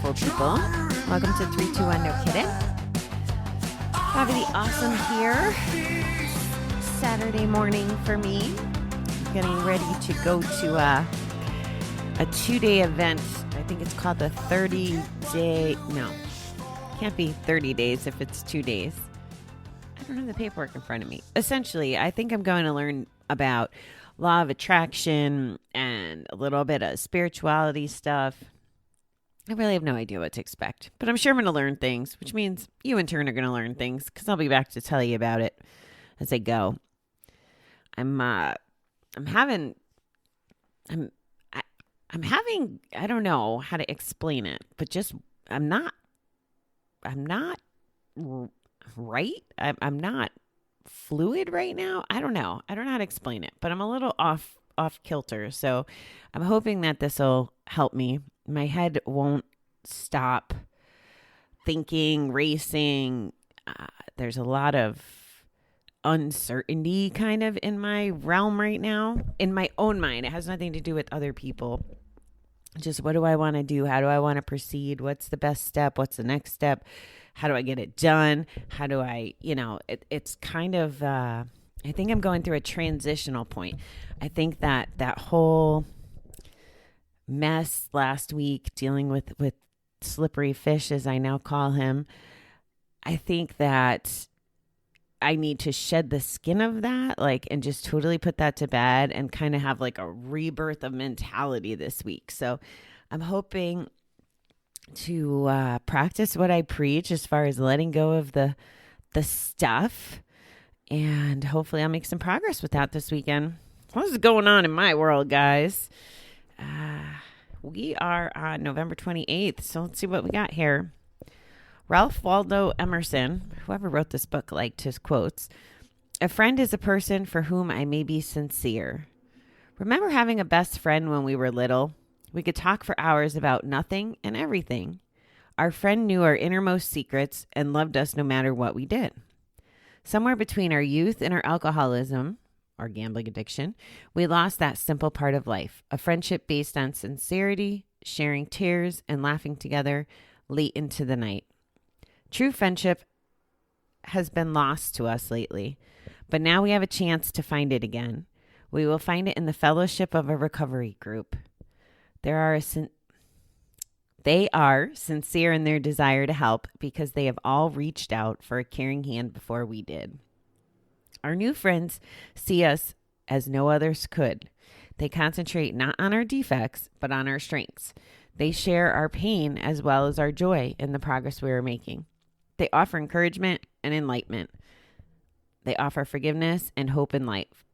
beautiful people. Welcome to 321 No Kiddin. Probably awesome here. Saturday morning for me. Getting ready to go to a 2-day event. I think it's called the 30-day. No, can't be 30 days if it's 2 days. I don't have the paperwork in front of me. Essentially, I think I'm going to learn about law of attraction and a little bit of spirituality stuff. I really have no idea what to expect, but I'm sure I'm going to learn things, which means you in turn are going to learn things because I'll be back to tell you about it as I go. I'm having, I don't know how to explain it, but just, I'm not right. I'm not fluid right now. I don't know how to explain it, but I'm a little off kilter. So I'm hoping that this will help me. My head won't stop thinking, racing. There's a lot of uncertainty kind of in my realm right now, in my own mind. It has nothing to do with other people. Just what do I want to do? How do I want to proceed? What's the best step? What's the next step? How do I get it done? How do I, it's kind of, I think I'm going through a transitional point. I think that whole mess last week dealing with slippery fish, as I now call him, I think that I need to shed the skin of that, and just totally put that to bed and kind of have a rebirth of mentality this week. So I'm hoping to practice what I preach as far as letting go of the stuff, and hopefully I'll make some progress with that this weekend. What is going on in my world, guys? We are on November 28th, so let's see what we got here. Ralph Waldo Emerson, whoever wrote this book, liked his quotes. A friend is a person for whom I may be sincere. Remember having a best friend when we were little? We could talk for hours about nothing and everything. Our friend knew our innermost secrets and loved us no matter what we did. Somewhere between our youth and our alcoholism, our gambling addiction, we lost that simple part of life, a friendship based on sincerity, sharing tears, and laughing together late into the night. True friendship has been lost to us lately, but now we have a chance to find it again. We will find it in the fellowship of a recovery group. They are sincere in their desire to help because they have all reached out for a caring hand before we did. Our new friends see us as no others could. They concentrate not on our defects, but on our strengths. They share our pain as well as our joy in the progress we are making. They offer encouragement and enlightenment. They offer forgiveness and hope in life.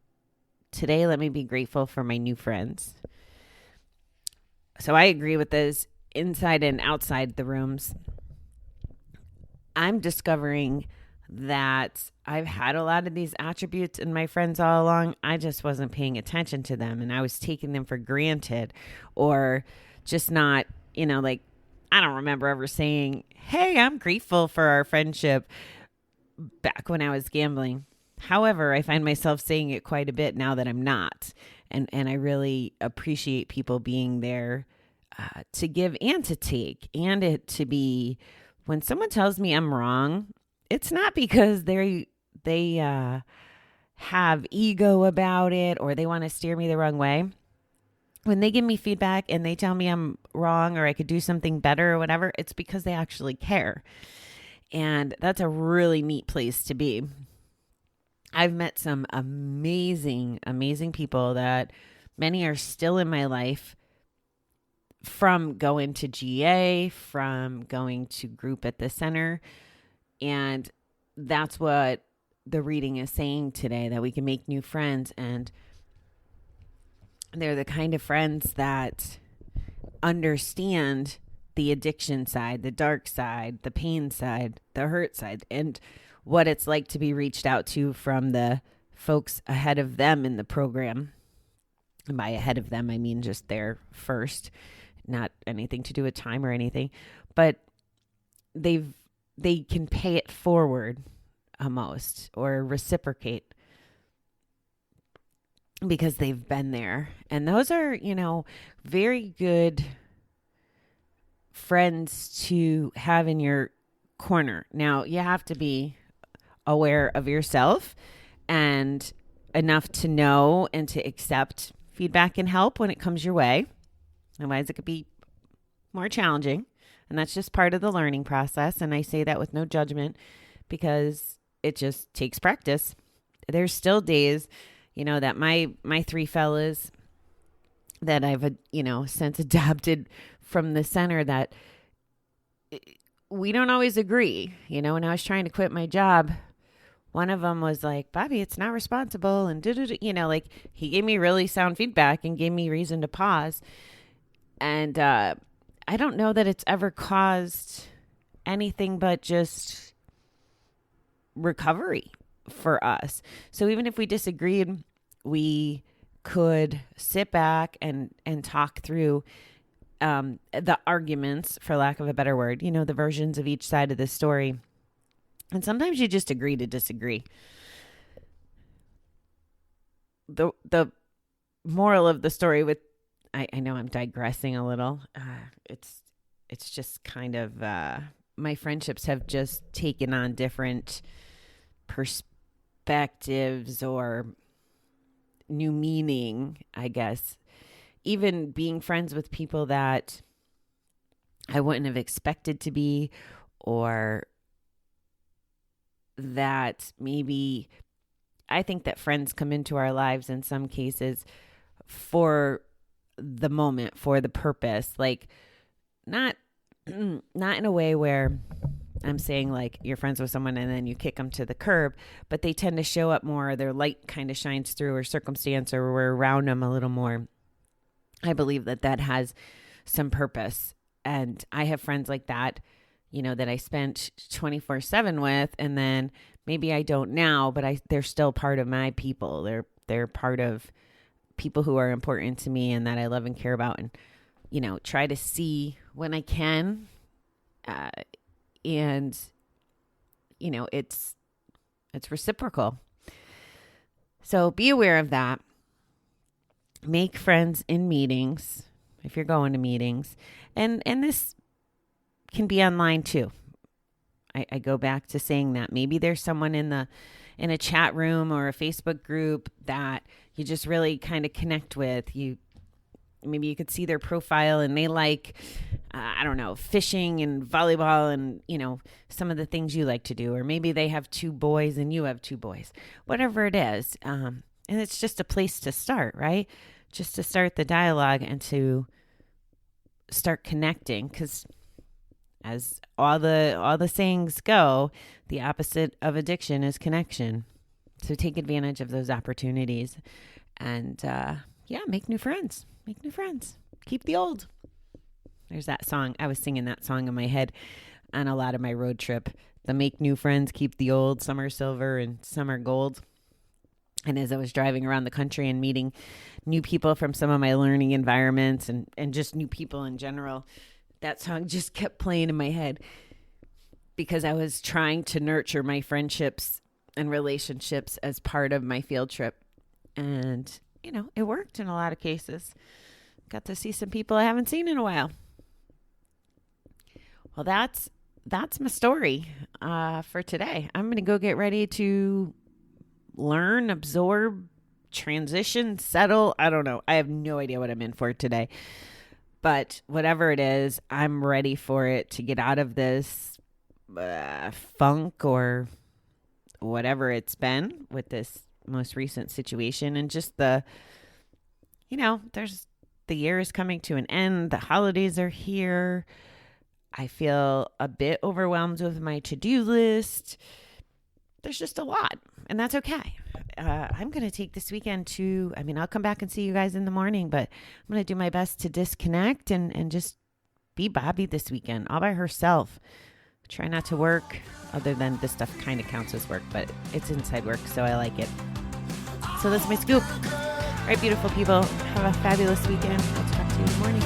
Today, let me be grateful for my new friends. So I agree with this inside and outside the rooms. I'm discovering that I've had a lot of these attributes in my friends all along. I just wasn't paying attention to them, and I was taking them for granted, or just not, I don't remember ever saying, hey, I'm grateful for our friendship back when I was gambling. However, I find myself saying it quite a bit now that I'm not. And I really appreciate people being there to give and to take, and it to be, when someone tells me I'm wrong, it's not because they have ego about it or they want to steer me the wrong way. When they give me feedback and they tell me I'm wrong or I could do something better or whatever, it's because they actually care. And that's a really neat place to be. I've met some amazing, amazing people that many are still in my life from going to GA, from going to group at the center. And that's what the reading is saying today, that we can make new friends. And they're the kind of friends that understand the addiction side, the dark side, the pain side, the hurt side, and what it's like to be reached out to from the folks ahead of them in the program. And by ahead of them, I mean just there first, not anything to do with time or anything, but they can pay it forward almost, or reciprocate, because they've been there. And those are, very good friends to have in your corner. Now, you have to be aware of yourself and enough to know and to accept feedback and help when it comes your way. Otherwise, it could be more challenging. And that's just part of the learning process. And I say that with no judgment because it just takes practice. There's still days, that my three fellas that I've, since adopted from the center that we don't always agree. When I was trying to quit my job, one of them was like, Bobby, it's not responsible. And, he gave me really sound feedback and gave me reason to pause. And I don't know that it's ever caused anything but just recovery for us. So even if we disagreed, we could sit back and talk through the arguments, for lack of a better word, the versions of each side of the story. And sometimes you just agree to disagree. The moral of the story with, I know I'm digressing a little. It's just kind of, my friendships have just taken on different perspectives or new meaning, I guess. Even being friends with people that I wouldn't have expected to be, or that maybe I think that friends come into our lives in some cases for the moment, for the purpose, like not in a way where I'm saying like you're friends with someone and then you kick them to the curb, but they tend to show up more, their light kind of shines through, or circumstance, or we're around them a little more. I believe that has some purpose. And I have friends like that, that I spent 24/7 with, and then maybe I don't now, but they're still part of my people. They're part of people who are important to me and that I love and care about, and, try to see when I can. And, it's reciprocal. So be aware of that. Make friends in meetings if you're going to meetings. And this can be online too. I go back to saying that maybe there's someone in a chat room or a Facebook group that you just really kind of connect with. Maybe you could see their profile and they like, I don't know, fishing and volleyball and, some of the things you like to do. Or maybe they have 2 boys and you have 2 boys, whatever it is. And it's just a place to start, right? Just to start the dialogue and to start connecting, because as all the sayings go, the opposite of addiction is connection. So take advantage of those opportunities and, make new friends. Make new friends. Keep the old. There's that song. I was singing that song in my head on a lot of my road trip. The make new friends, keep the old. Some are silver and some are gold. And as I was driving around the country and meeting new people from some of my learning environments and just new people in general, that song just kept playing in my head because I was trying to nurture my friendships and relationships as part of my field trip. And, it worked in a lot of cases. Got to see some people I haven't seen in a while. Well, that's my story for today. I'm going to go get ready to learn, absorb, transition, settle. I don't know. I have no idea what I'm in for today. But whatever it is, I'm ready for it to get out of this funk or whatever it's been with this most recent situation. And just the year is coming to an end. The holidays are here. I feel a bit overwhelmed with my to-do list. There's just a lot, and that's okay. I'm going to take this weekend I'll come back and see you guys in the morning, but I'm going to do my best to disconnect and just be Bobby this weekend, all by herself. Try not to work, other than this stuff kind of counts as work, but it's inside work, so I like it. So that's my scoop. All right, beautiful people, have a fabulous weekend. I'll talk to you in the morning.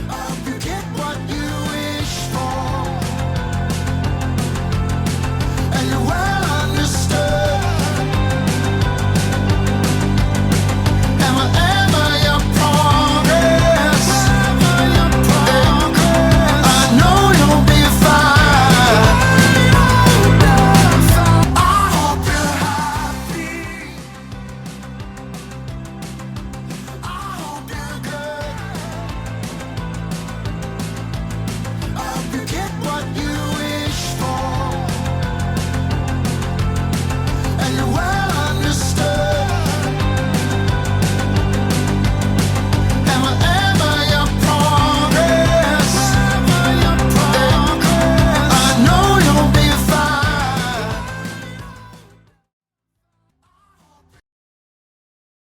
You get what you wish for, and you're well understood.